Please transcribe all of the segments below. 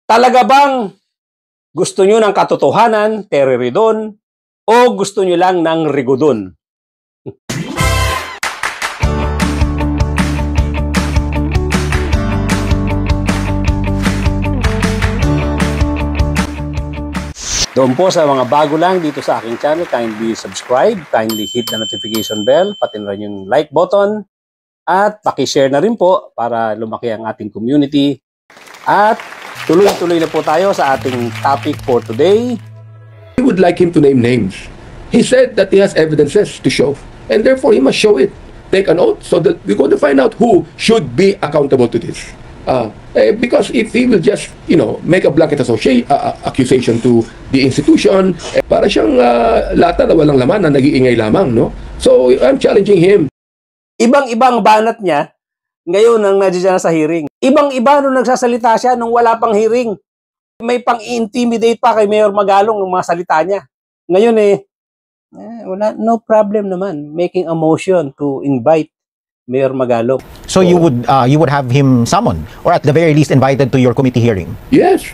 Talaga bang gusto nyo ng katotohanan, tereridon, o gusto nyo lang ng rigodon? Doon po sa mga bago lang dito sa aking channel, kindly subscribe, kindly hit the notification bell, pati na rin yung like button, at paki-share na rin po para lumaki ang ating community. At tuloy-tuloy na po tayo sa ating topic for today. We would like him to name names. He said that he has evidences to show, and therefore he must show it. Take an oath so that we're going to find out who should be accountable to this. Because if he will just, make a blanket accusation to the institution, para siyang lata na walang laman na nag-iingay lamang, no? So I'm challenging him. Ibang-ibang banat niya ngayon nang nandiyan sa hearing. Ibang-iba nung nagsasalita siya nung wala pang hearing. May pang-intimidate pa kay Mayor Magalong ng mga salita niya. Ngayon wala, no problem naman making a motion to invite Mayor Magalong. So you would have him summoned, or at the very least invited to your committee hearing? Yes.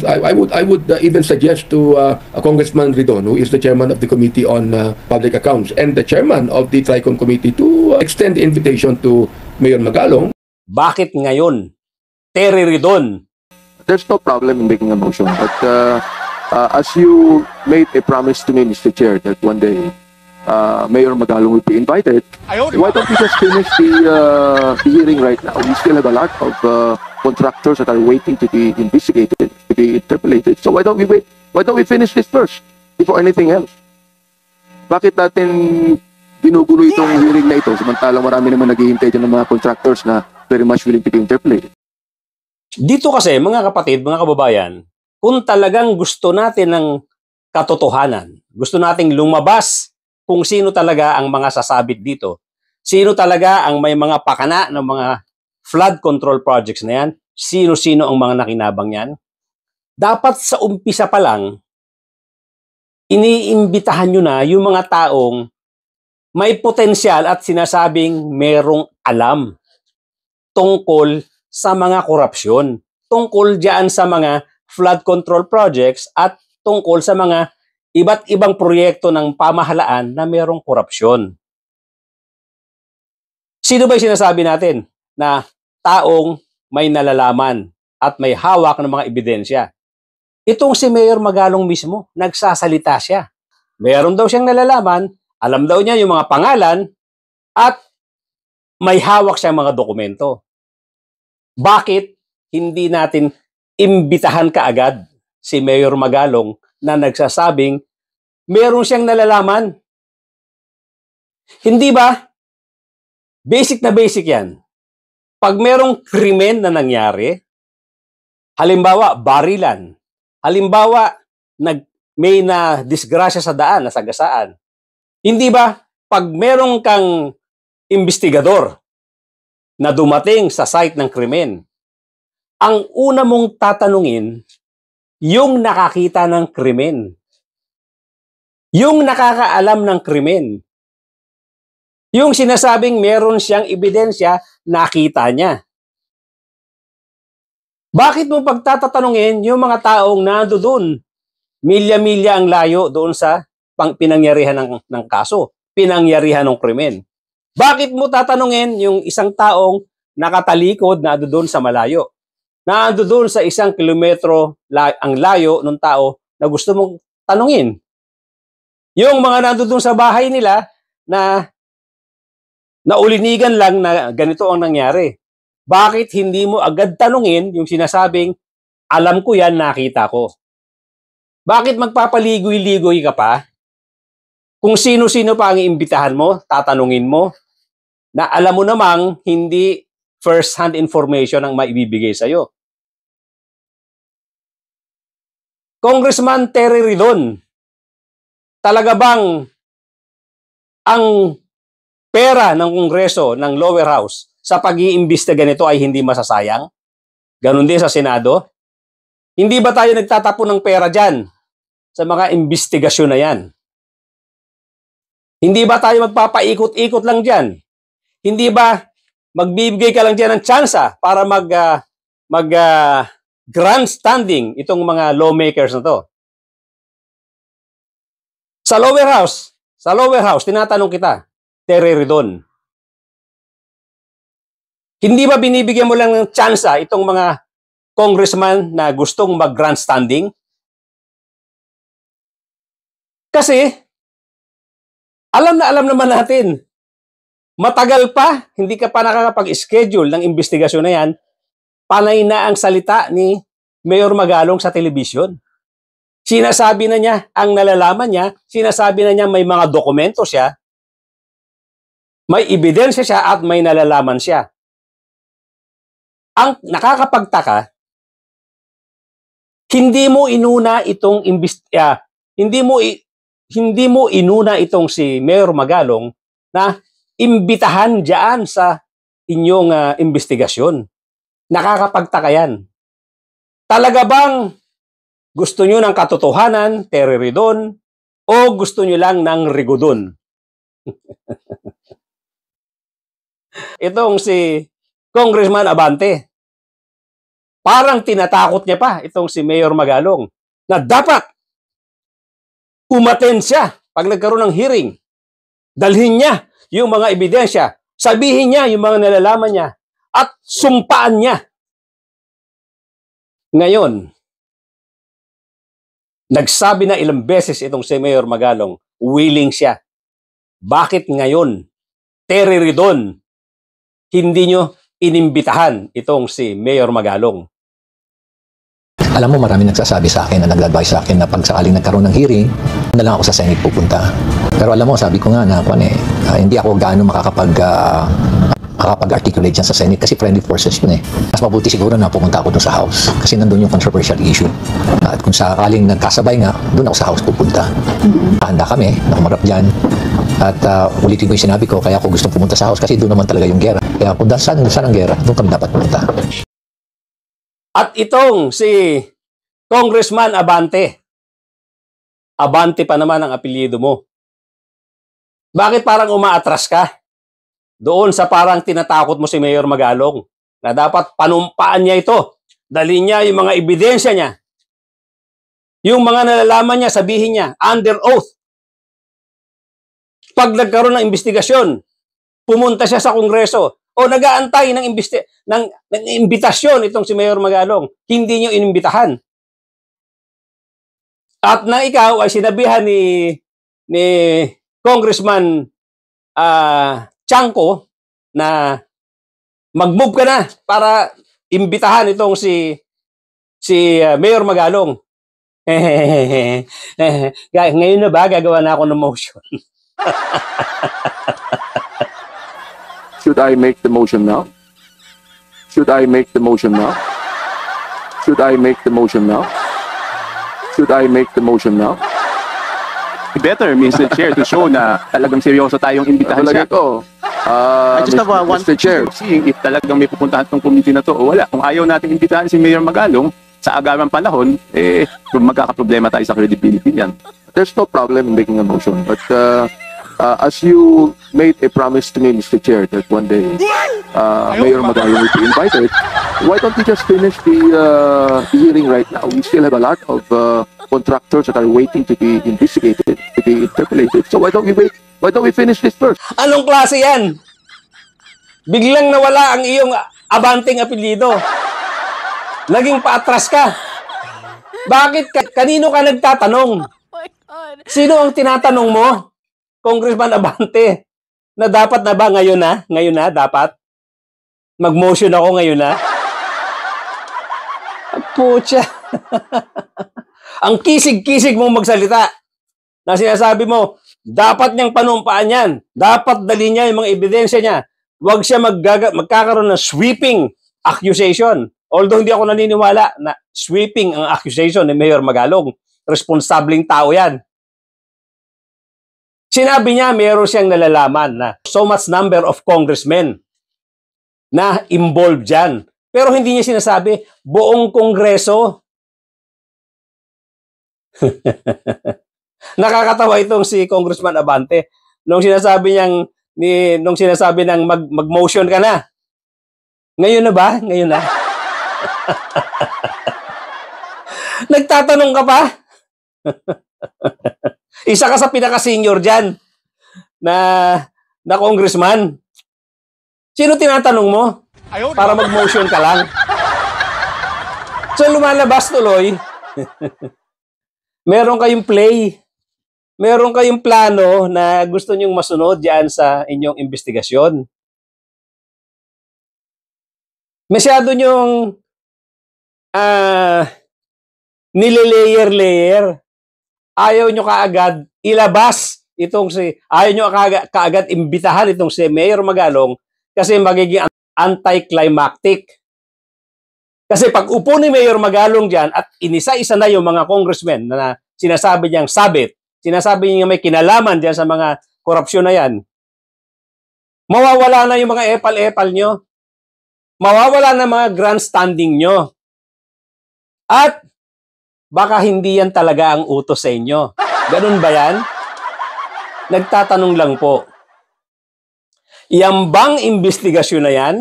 I would even suggest to Congressman Ridon, who is the chairman of the Committee on Public Accounts and the chairman of the TRICOM Committee, to extend the invitation to Mayor Magalong. Bakit ngayon? Terry Ridon. There's no problem in making a motion, but as you made a promise to me, Mr. Chair, that one day Mayor Magalong will be invited, why don't we just finish the hearing right now? We still have a lot of contractors that are waiting to be investigated, to be interpolated. So why don't we wait? Why don't we finish this first before anything else? Bakit natin binugulo itong hearing na ito samantalang marami naman naghihintay dyan ng mga contractors na very much willing to be interpolated? Dito kasi, mga kapatid, mga kababayan, kung talagang gusto natin ng katotohanan, gusto nating lumabas kung sino talaga ang mga sasabit dito, sino talaga ang may mga pakana ng mga flood control projects na yan, sino-sino ang mga nakinabang yan, dapat sa umpisa pa lang, iniimbitahan nyo na yung mga taong may potensyal at sinasabing merong alam tungkol sa mga korupsyon, tungkol diyan sa mga flood control projects at tungkol sa mga iba't ibang proyekto ng pamahalaan na merong korupsyon. Sino ba yung sinasabi natin na taong may nalalaman at may hawak ng mga ebidensya? Itong si Mayor Magalong mismo, nagsasalita siya. Meron daw siyang nalalaman, alam daw niya yung mga pangalan, at may hawak siyang mga dokumento. Bakit hindi natin imbitahan kaagad si Mayor Magalong na nagsasabing meron siyang nalalaman? Hindi ba? Basic na basic yan. Pag merong krimen na nangyari, halimbawa barilan, halimbawa may na disgrasya sa daan, nasagasaan, hindi ba pag merong kang investigador na dumating sa site ng krimen, ang una mong tatanungin, yung nakakita ng krimen. Yung nakakaalam ng krimen. Yung sinasabing meron siyang ebidensya, nakita niya. Bakit mo pagtatatanungin yung mga taong nandoon, milya-milya ang layo doon sa pinangyarihan ng kaso, pinangyarihan ng krimen? Bakit mo tatanungin yung isang taong nakatalikod na doon sa malayo? Na doon sa 1 kilometro ang layo ng tao na gusto mong tanungin? Yung mga nandoon sa bahay nila na naulinigan lang na ganito ang nangyari. Bakit hindi mo agad tanungin yung sinasabing, alam ko yan, nakita ko? Bakit magpapaligoy-ligoy ka pa? Kung sino-sino pa ang iimbitahan mo, tatanungin mo, na alam mo namang hindi first-hand information ang maibibigay sa'yo. Congressman Terry Ridon, talaga bang ang pera ng Kongreso, ng lower house, sa pag-iimbestiga nito ay hindi masasayang? Ganon din sa Senado? Hindi ba tayo nagtatapon ng pera dyan sa mga investigasyon na yan? Hindi ba tayo magpapaikot-ikot lang dyan? Hindi ba magbibigay ka lang dyan ng tsansa para grandstanding itong mga lawmakers na to. Sa lower house, tinatanong kita, Terry Ridon, hindi ba binibigyan mo lang ng tsansa itong mga congressman na gustong mag-grandstanding? Kasi, alam naman natin, matagal pa, hindi ka pa nakakapag-schedule ng investigasyon na yan, panay na ang salita ni Mayor Magalong sa telebisyon. Sinasabi na niya, ang nalalaman niya, sinasabi na niya may mga dokumento siya, may ebidensya siya at may nalalaman siya. Ang nakakapagtaka, hindi mo inuna itong hindi mo inuna itong si Mayor Magalong na imbitahan diyan sa inyong investigasyon. Nakakapagtaka yan. Talaga bang gusto nyo ng katotohanan, Terry Ridon, o gusto nyo lang ng rigodon? Itong si Congressman Abante, parang tinatakot niya pa itong si Mayor Magalong na dapat umattend siya pag nagkaroon ng hearing. Dalhin niya yung mga ebidensya, sabihin niya yung mga nalalaman niya, at sumpaan niya. Ngayon, nagsabi na ilang beses itong si Mayor Magalong, willing siya. Bakit ngayon, Terry Ridon, hindi nyo inimbitahan itong si Mayor Magalong? Alam mo, marami nagsasabi sa akin na nag-advise sa akin na pag sakaling nagkaroon ng hearing, na lang ako sa Senate pupunta. Pero alam mo, sabi ko nga na hindi ako gaano makakapag-articulate dyan sa Senate kasi friendly forces yun eh. Mas mabuti siguro na pumunta ako doon sa House kasi nandun yung controversial issue. At kung sakaling nagkasabay nga, doon ako sa House pupunta. Handa kami na humarap dyan. At ulitin ko yung sinabi ko, kaya ako gusto pumunta sa House kasi doon naman talaga yung gera. Kaya kung saan ang gera, doon kami dapat pumunta. At itong si Congressman Abante, Abante pa naman ang apelyido mo. Bakit parang umaatras ka doon sa parang tinatakot mo si Mayor Magalong na dapat panumpaan niya ito, dalhin niya yung mga ebidensya niya, yung mga nalalaman niya, sabihin niya under oath. Pag nagkaroon ng investigasyon, pumunta siya sa Kongreso o nag-aantay ng imbitasyon itong si Mayor Magalong, hindi niyo inimbitahan. At na ikaw ay sinabihan ni Congressman Chanco na mag-move ka na para imbitahan itong si Mayor Magalong. Ngayon na ba gagawa na ako ng motion? Should I make the motion now? Should I make the motion now? Should I make the motion now? Should I make the motion now? Better, Mr. Chair, to show na talagang seryoso tayong imbitahan siya. Ito, I just have one Mr. Chair. seeing if talagang may pupuntahan tong committee na to o wala. Kung ayaw natin imbitahan si Mayor Magalong sa agarang panahon, magkakaproblema tayo sa credibility yan. There's no problem in making a motion, but as you made a promise to me, Mr. Chair, that one day Mayor Magalong will be invited, why don't we just finish the hearing right now? We still have a lot of contractors that are waiting to be investigated, to be interpolated. So why don't we wait? Why don't we finish this first? Anong klase yan? Biglang nawala ang iyong abanting apelyido. Naging paatras ka. Bakit? Kanino ka nagtatanong? Sino ang tinatanong mo? Congressman Abante, na dapat na ba ngayon na? Ngayon na, dapat? Mag-motion ako ngayon na? Pucha. Ang kisig-kisig mong magsalita na sinasabi mo, dapat niyang panumpaan yan. Dapat dali niya yung mga ebidensya niya. Huwag siya magkakaroon ng sweeping accusation. Although hindi ako naniniwala na sweeping ang accusation ni Mayor Magalong. Responsableng tao yan. Sinabi niya, mayroon siyang nalalaman na so much number of congressmen na involved dyan. Pero hindi niya sinasabi, buong Kongreso. Nakakatawa itong si Congressman Abante. Nung sinasabi niyang mag-motion ka na. Ngayon na ba? Ngayon na. Nagtatanong ka pa? Isa ka sa pinaka-senior dyan na congressman. Sino tinatanong mo? Para mag-motion ka lang. So lumalabas tuloy, meron kayong play, meron kayong plano na gusto nyong masunod diyan sa inyong investigasyon. Masyado nyong nile-layer-layer. Ayaw nyo kaagad ilabas itong ayaw nyo kaagad imbitahan itong si Mayor Magalong kasi magiging anticlimactic. Kasi pag upo ni Mayor Magalong dyan at inisa-isa na yung mga congressmen na sinasabi niyang sabit, sinasabi niya may kinalaman dyan sa mga korupsyon na yan, mawawala na yung mga epal-epal nyo. Mawawala na mga grandstanding nyo. At baka hindi yan talaga ang utos sa inyo. Ganun ba yan? Nagtatanong lang po. Yang bang investigasyon na yan?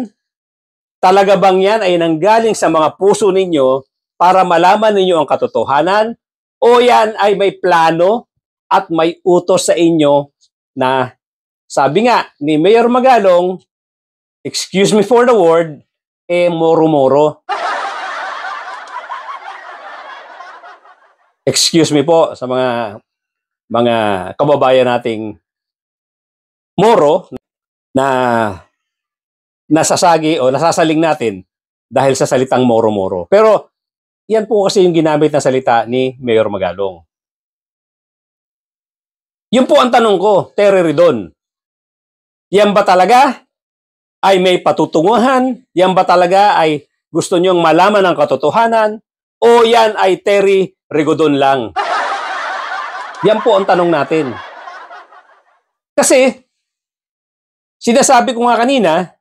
Talaga bang yan ay nanggaling sa mga puso ninyo para malaman ninyo ang katotohanan? O yan ay may plano at may utos sa inyo na sabi nga ni Mayor Magalong, excuse me for the word, moro-moro. Excuse me po sa mga kababayan nating moro na nasasagi o nasasaling natin dahil sa salitang moro-moro. Pero yan po kasi yung ginamit na salita ni Mayor Magalong. Yun po ang tanong ko, Terry Ridon. Yan ba talaga ay may patutunguhan? Yan ba talaga ay gusto nyong malaman ang katotohanan? O yan ay Terry Rigodon lang? Yan po ang tanong natin. Kasi, sinasabi ko nga kanina,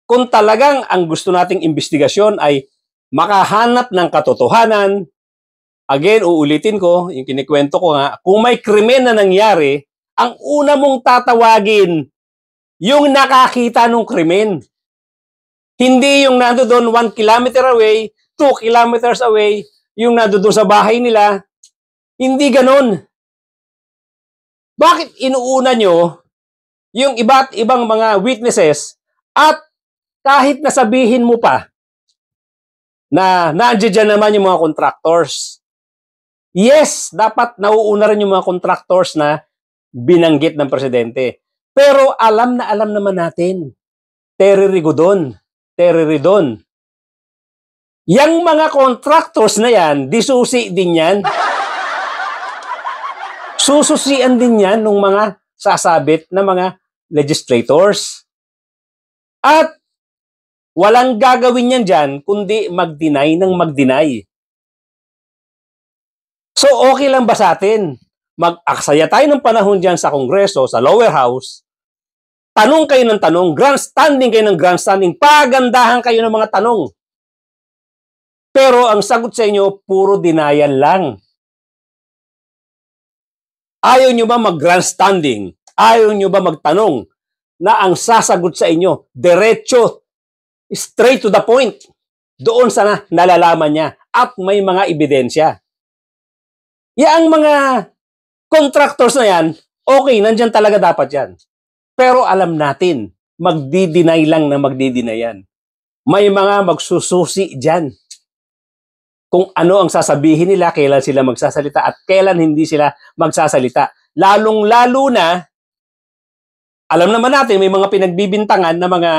kung talagang ang gusto nating investigasyon ay makahanap ng katotohanan, again, uulitin ko, yung kinikwento ko nga, kung may krimen na nangyari, ang una mong tatawagin, yung nakakita ng krimen. Hindi yung nandoon 1 kilometer away, 2 kilometers away, yung nandoon sa bahay nila. Hindi ganon. Bakit inuuna nyo yung iba't ibang mga witnesses at kahit nasabihin mo pa na nandiyan naman yung mga contractors? Yes, dapat nauuna rin yung mga contractors na binanggit ng presidente. Pero alam naman natin, Terry Ridon, yang mga contractors na yan, disusi din yan. Sususian din yan ng mga sasabit na mga legislators. At walang gagawin yan dyan kundi mag-deny ng mag-deny. So okay lang ba sa atin? Mag-aksaya tayo ng panahon dyan sa Kongreso, sa lower house, tanong kayo ng tanong, grandstanding kayo ng grandstanding, pagandahan kayo ng mga tanong. Pero ang sagot sa inyo, puro denial lang. Ayaw nyo ba mag-grandstanding? Ayaw nyo ba magtanong na ang sasagot sa inyo, diretso, straight to the point, doon sa nalalaman niya at may mga ebidensya? Yang mga contractors na yan, okay, nandyan talaga dapat yan. Pero alam natin, magdi-deny lang na magdi-deny yan. May mga magsususi dyan kung ano ang sasabihin nila, kailan sila magsasalita at kailan hindi sila magsasalita. Lalong-lalo na, alam naman natin, may mga pinagbibintangan na mga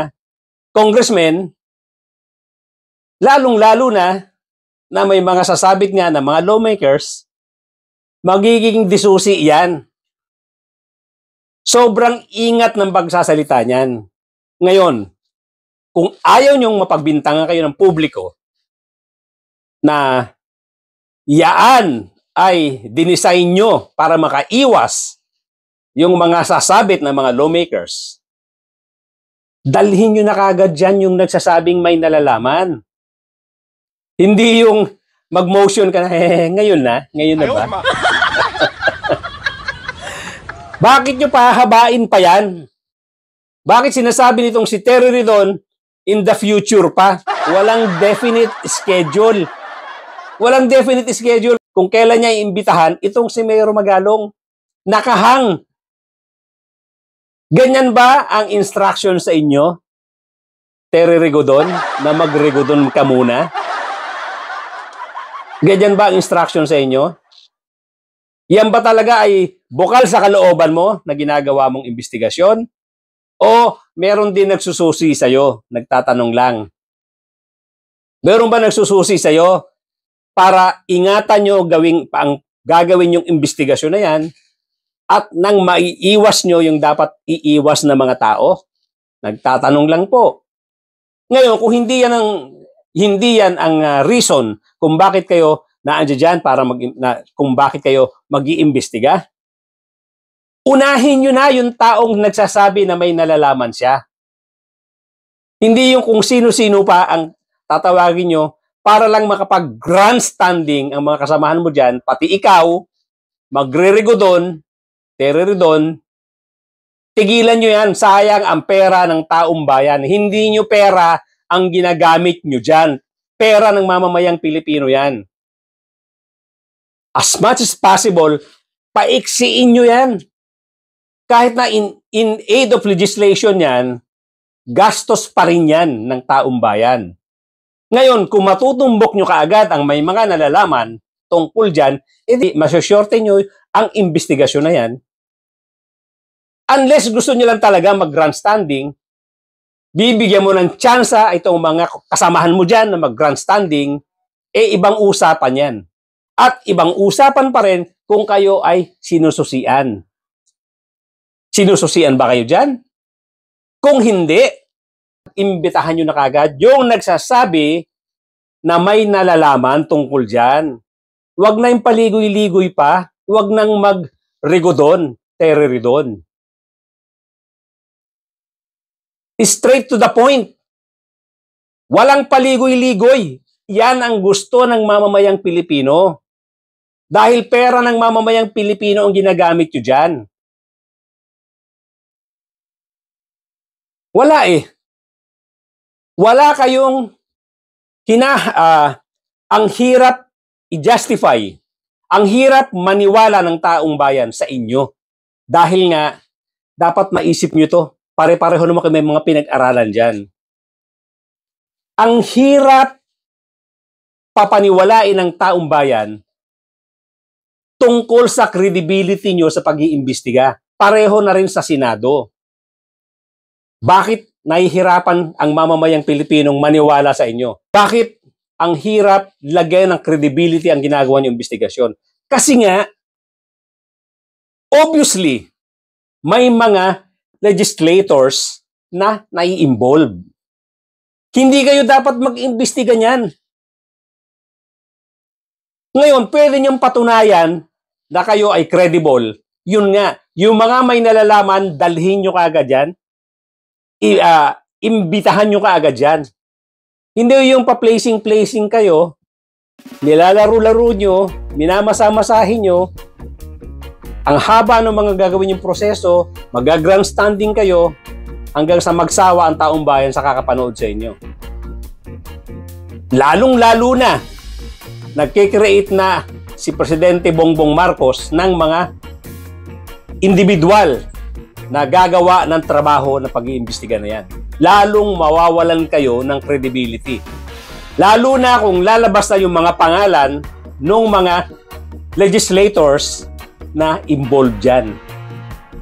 congressmen, lalong-lalo na may mga sasabit nga na mga lawmakers, magiging disusi yan. Sobrang ingat ng pagsasalita niyan. Ngayon, kung ayaw niyong mapagbintangan kayo ng publiko na yaan ay dinisign nyo para makaiwas yung mga sasabit ng mga lawmakers, dalhin nyo na kagad dyan yung nagsasabing may nalalaman. Hindi yung mag-motion ka na, ngayon na ba? Bakit nyo pahabain pa yan? Bakit sinasabi nitong si Terry Ridon in the future pa? Walang definite schedule. Walang definite schedule kung kailan niya iimbitahan itong si Mayor Magalong. Nakahang. Ganyan ba ang instruction sa inyo, Terry Rigodon, na mag-Rigodon ka muna? Ganyan ba ang instruction sa inyo? Yan ba talaga ay bukal sa kalooban mo na ginagawa mong investigasyon? O meron din nagsususi sa'yo, nagtatanong lang? Meron ba nagsususi sa'yo para ingatan nyo gagawin yung investigasyon na yan at nang maiiwas nyo yung dapat iiwas na mga tao? Nagtatanong lang po. Ngayon, kung hindi yan ang reason kung bakit kayo naandyan para kung bakit kayo mag-iimbestiga, unahin nyo na yung taong nagsasabi na may nalalaman siya. Hindi yung kung sino-sino pa ang tatawagin nyo para lang makapag-grandstanding ang mga kasamahan mo dyan, pati ikaw, magre-Rigodon, Terry-Ridon, tigilan nyo yan. Sayang ang pera ng taong bayan. Hindi nyo pera ang ginagamit nyo dyan. Pera ng mamamayang Pilipino yan. As much as possible, paiksiin nyo yan. Kahit na in aid of legislation yan, gastos pa rin yan ng taong bayan. Ngayon, kung matutumbok nyo kaagad ang may mga nalalaman tungkol dyan, edi masyoshorte nyo ang investigasyon na yan. Unless gusto nyo lang talaga mag-grandstanding, bibigyan mo ng tsansa itong mga kasamahan mo dyan na mag-grandstanding, ibang usapan yan. At ibang usapan pa rin kung kayo ay sinususian. Sinususian ba kayo dyan? Kung hindi, imbitahan nyo na kagad yung nagsasabi na may nalalaman tungkol dyan. Huwag na yung paligoy-ligoy pa. Huwag nang mag-Rigodon, Terry-Ridon. Straight to the point. Walang paligoy-ligoy. Yan ang gusto ng mamamayang Pilipino. Dahil pera ng mamamayang Pilipino ang ginagamit nyo dyan. Wala eh. Wala kayong ang hirap i-justify. Ang hirap maniwala ng taong bayan sa inyo. Dahil nga, dapat maisip nyo to. Pare-pareho naman kami mga pinag-aralan dyan. Ang hirap papaniwalain ng taong bayan tungkol sa credibility nyo sa pag-iimbestiga. Pareho na rin sa Senado. Bakit nahihirapan ang mamamayang Pilipinong maniwala sa inyo? Bakit ang hirap lagyan ng credibility ang ginagawa niyong investigasyon? Kasi nga, obviously, may mga legislators na nai-involve. Hindi kayo dapat mag-imbestiga niyan. Ngayon, pwede niyong patunayan na kayo ay credible. Yun nga, yung mga may nalalaman, dalhin nyo kaagad yan. Imbitahan nyo kaagad yan. Hindi yung pa-placing kayo, nilalaro-laro nyo, minamasa-masahin nyo, ang haba ng mga gagawin yung proseso, mag-grandstanding kayo, hanggang sa magsawa ang taong bayan sa kakapanood sa inyo. Lalong-lalo na, nagkikreate na si Presidente Bongbong Marcos ng mga individual na gagawa ng trabaho na pag-iimbestiga na yan. Lalong mawawalan kayo ng credibility. Lalo na kung lalabas na yung mga pangalan ng mga legislators na involved dyan.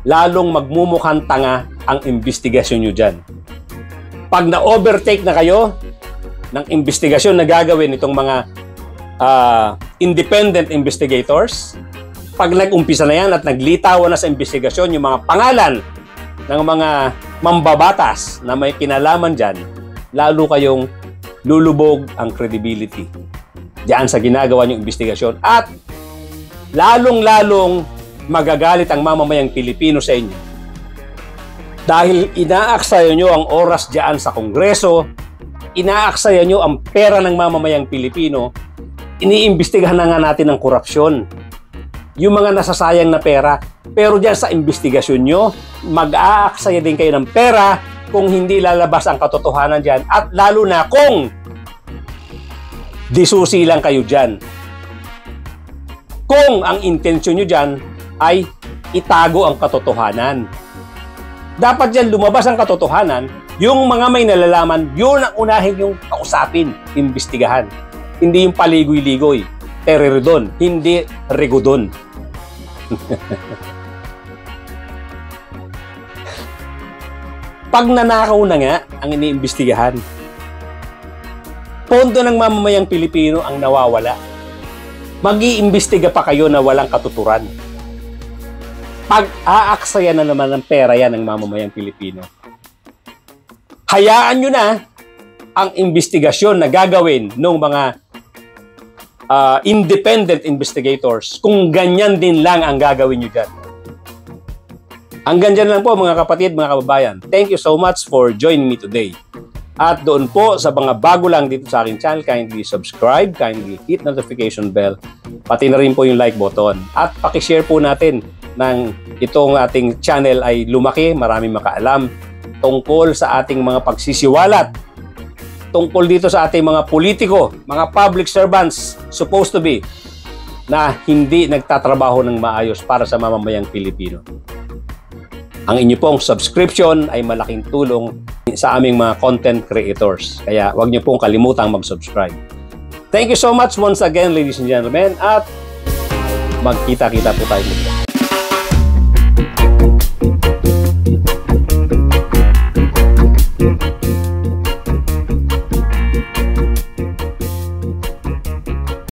Lalong magmumukhang tanga ang investigasyon nyo dyan. Pag na-overtake na kayo ng investigasyon na gagawin itong mga independent investigators, pag nag-umpisa na yan at naglitawan na sa investigasyon yung mga pangalan ng mga mambabatas na may kinalaman dyan, lalo kayong lulubog ang credibility diyan sa ginagawa niyong investigasyon. At lalong-lalong magagalit ang mamamayang Pilipino sa inyo. Dahil inaaksaya nyo ang oras diyan sa Kongreso, inaaksaya nyo ang pera ng mamamayang Pilipino, iniimbestigahan na nga natin ang korupsyon. Yung mga nasasayang na pera. Pero dyan sa investigasyon nyo, mag-aaksaya din kayo ng pera kung hindi lalabas ang katotohanan dyan. At lalo na kung disusi lang kayo dyan. kung ang intensyon nyo dyan ay itago ang katotohanan. Dapat dyan lumabas ang katotohanan, yung mga may nalalaman, yun ang unahin yung kausapin, imbestigahan. Hindi yung paligoy-ligoy, tereridon, hindi regodon. Pag nanakaw na nga ang iniimbestigahan, pondo ng mamamayang Pilipino ang nawawala. Mag-iimbestiga pa kayo na walang katuturan. Pag-aaksaya na naman ng pera yan ng mamamayang Pilipino. Hayaan nyo na ang investigasyon na gagawin ng mga independent investigators kung ganyan din lang ang gagawin nyo dyan. Hanggang dyan lang po mga kapatid, mga kababayan. Thank you so much for joining me today. At doon po sa mga bago lang dito sa aking channel, kindly subscribe, kindly hit notification bell, pati na rin po yung like button. At pakishare po natin ng itong ating channel ay lumaki, maraming makaalam tungkol sa ating mga pagsisiwalat, tungkol dito sa ating mga politiko, mga public servants, supposed to be, na hindi nagtatrabaho ng maayos para sa mamamayang Pilipino. Ang inyo pong subscription ay malaking tulong sa aming mga content creators. Kaya huwag niyo pong kalimutang mag-subscribe. Thank you so much once again, ladies and gentlemen, at magkita-kita po tayo muli.